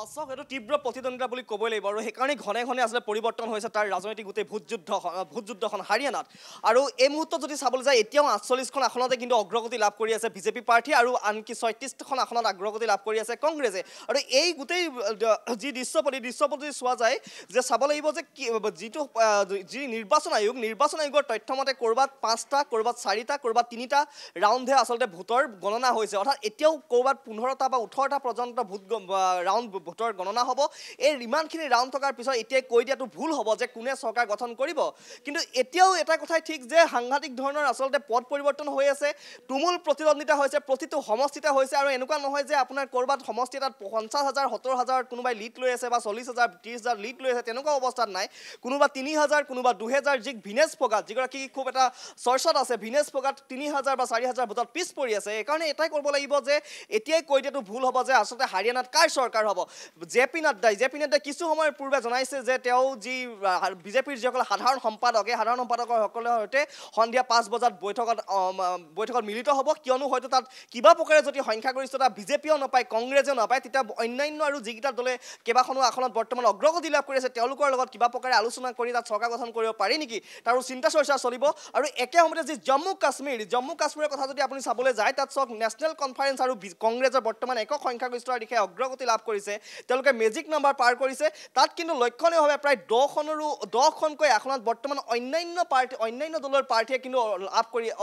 চাওক এইটো তীব্ৰ প্ৰতিদ্বন্দ্বিতা বুলি ক'বই লাগিব আৰু সেইকাৰণে ঘনে ঘনে আচলতে পৰিৱৰ্তন হৈছে তাৰ ৰাজনৈতিক গোটেই ভোটযুদ্ধখন হাৰিয়ানাত আৰু এই মুহূৰ্তত যদি চাবলৈ যায় এতিয়াও ৪৮খন আসনতে কিন্তু অগ্ৰগতি লাভ কৰি আছে বিজেপি প্ৰাৰ্থী আৰু আনকি ৩৬খন আসনত অগ্ৰগতি লাভ কৰি আছে কংগ্ৰেছে আৰু এই গোটেই যি দৃশ্যপতি যদি চোৱা যায় যে চাব লাগিব যে যি নিৰ্বাচন আয়োগৰ তথ্যমতে ক'ৰবাত ৫টা ক'ৰবাত ৪টা ক'ৰবাত ৩টা ৰাউণ্ডহে আচলতে ভোটৰ গণনা হৈছে অৰ্থাৎ এতিয়াও ক'ৰবাত ১৫টা বা ১৮টা পৰ্যন্ত ৰাউণ্ড ভোটৰ গণনা হ'ব এই ইমানখিনি ৰাউণ্ড থকাৰ পিছত এতিয়াই কৈ দিয়াটো ভুল হ'ব যে কোনে চৰকাৰ গঠন কৰিব কিন্তু এতিয়াও এটা কথাই ঠিক যে সাংঘাতিক ধৰণৰ আচলতে পদ পৰিৱৰ্তন হৈ আছে তুমুল প্ৰতিদ্বন্দ্বিতা হৈছে প্ৰতিটো সমষ্টিতে হৈছে আৰু এনেকুৱা নহয় যে আপোনাৰ ক'ৰবাত সমষ্টি এটাত ৫০,০০০ ৭০,০০০ কোনোবাই লিড লৈ আছে বা ৪০,০০০ ৩০,০০০ লিড লৈ আছে তেনেকুৱা অৱস্থাত নাই কোনোবা ৩,০০০ কোনোবা ২,০০০ যি ভিনেশ ফোগাট যিগৰাকী খুব এটা চৰ্চাত আছে ভিনেশ ফোগাট ৩,০০০ বা ৪,০০০ ভোটত পিছ পৰি আছে এইকাৰণে এটাই কৰিব লাগিব যে এতিয়াই কৈ দিয়াটো ভুল হ'ব যে আচলতে হাৰিয়ানাত কাৰ চৰকাৰ হ'ব জে পি নাড্ডাই কিছু সময়ৰ পূৰ্বে জনাইছে যে তেওঁ যি বিজেপিৰ যিসকল সাধাৰণ সম্পাদক এই সাধাৰণ সম্পাদকসকলৰ সৈতে সন্ধিয়া ৫ বজাত বৈঠকত মিলিত হ'ব কিয়নো হয়তো তাত কিবা প্ৰকাৰে যদি সংখ্যাগৰিষ্ঠতা বিজেপিও নাপায় কংগ্ৰেছেও নাপায় তেতিয়া অন্যান্য আৰু যিকেইটা দলে কেইবাখনো আসনত বৰ্তমান অগ্ৰগতি লাভ কৰি আছে তেওঁলোকৰ লগত কিবা প্ৰকাৰে আলোচনা কৰি তাত চৰকাৰ গঠন কৰিব পাৰি নেকি তাৰো চিন্তা চৰ্চা চলিব আৰু একে সময়তে যি জম্মু কাশ্মীৰৰ কথা যদি আপুনি চাবলৈ যায় তাত চাওক নেশ্যনেল কনফাৰেন্স আৰু কংগ্ৰেছৰ বৰ্তমান একক সংখ্যাগৰিষ্ঠতাৰ দিশে অগ্ৰগতি লাভ কৰিছে তেওঁলোকে মেজিক নাম্বাৰ পাৰ কৰিছে তাত কিন্তু লক্ষণীয়ভাৱে প্ৰায় ১০খনকৈ আসনত বৰ্তমান অন্যান্য দলৰ প্ৰাৰ্থীয়ে কিন্তু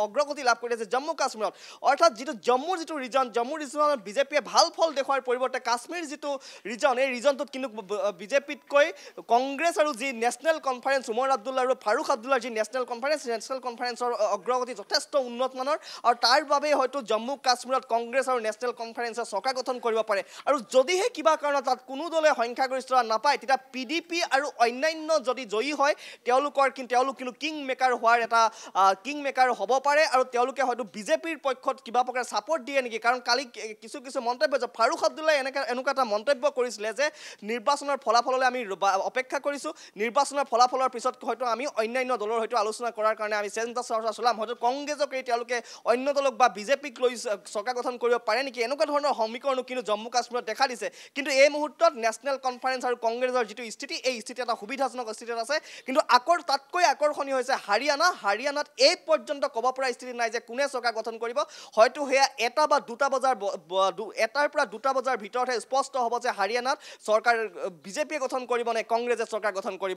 অগ্ৰগতি লাভ কৰি আছে জম্মু কাশ্মীৰত অৰ্থাৎ জম্মুৰ ৰিজনত বিজেপিয়ে ভাল ফল দেখুৱাৰ পৰিৱৰ্তে কাশ্মীৰ যিটো ৰিজন এই ৰিজনটোত কিন্তু বিজেপিতকৈ কংগ্ৰেছ আৰু যি নেশ্যনেল কনফাৰেন্স উমৰ আব্দুল্লা আৰু ফাৰুক আব্দুল্লাৰ যি নেশ্যনেল কনফাৰেন্সৰ অগ্ৰগতি যথেষ্ট উন্নত মানৰ আৰু তাৰ বাবেই হয়তো জম্মু কাশ্মীৰত কংগ্ৰেছ আৰু নেশ্যনেল কনফাৰেন্সে চৰকাৰ গঠন কৰিব পাৰে আৰু যদিহে কিবা কাৰণত তাত কোনো দলে সংখ্যাগৰিষ্ঠতা নাপায় তেতিয়া PDP আৰু অন্যান্য যদি জয়ী হয় তেওঁলোক কিন্তু কিং মেকাৰ হ'ব পাৰে আৰু তেওঁলোকে হয়তো বিজেপিৰ পক্ষত কিবা প্ৰকাৰে ছাপৰ্ট দিয়ে নেকি কাৰণ কালি কিছু মন্তব্য যে ফাৰুক আব্দুল্লাই এনেকুৱা এটা মন্তব্য কৰিছিলে যে নিৰ্বাচনৰ ফলাফললৈ আমি অপেক্ষা কৰিছোঁ নিৰ্বাচনৰ ফলাফলৰ পিছত হয়তো আমি অন্যান্য দলৰ হয়তো আলোচনা কৰাৰ কাৰণে আমি চেষ্টা চলাম হয়তো কংগ্ৰেছক তেওঁলোকে অন্য দলক বা বিজেপিক লৈ চৰকাৰ গঠন কৰিব পাৰে নেকি এনেকুৱা ধৰণৰ সমীকৰণো কিন্তু জম্মু কাশ্মীৰত দেখা দিছে কিন্তু এই মুহূৰ্তত নেশ্যনেল কনফাৰেন্স আৰু কংগ্ৰেছৰ যিটো স্থিতি এই স্থিতি এটা সুবিধাজনক স্থিতিত আছে কিন্তু তাতকৈ আকৰ্ষণীয় হৈছে হাৰিয়ানাত এই পৰ্যন্ত ক'ব পৰা স্থিতি নাই যে কোনে চৰকাৰ গঠন কৰিব হয়তো সেয়া এটাৰ পৰা দুটা বজাৰ ভিতৰতহে স্পষ্ট হ'ব যে হাৰিয়ানাত চৰকাৰ বিজেপিয়ে গঠন কৰিব নে কংগ্ৰেছে চৰকাৰ গঠন কৰিব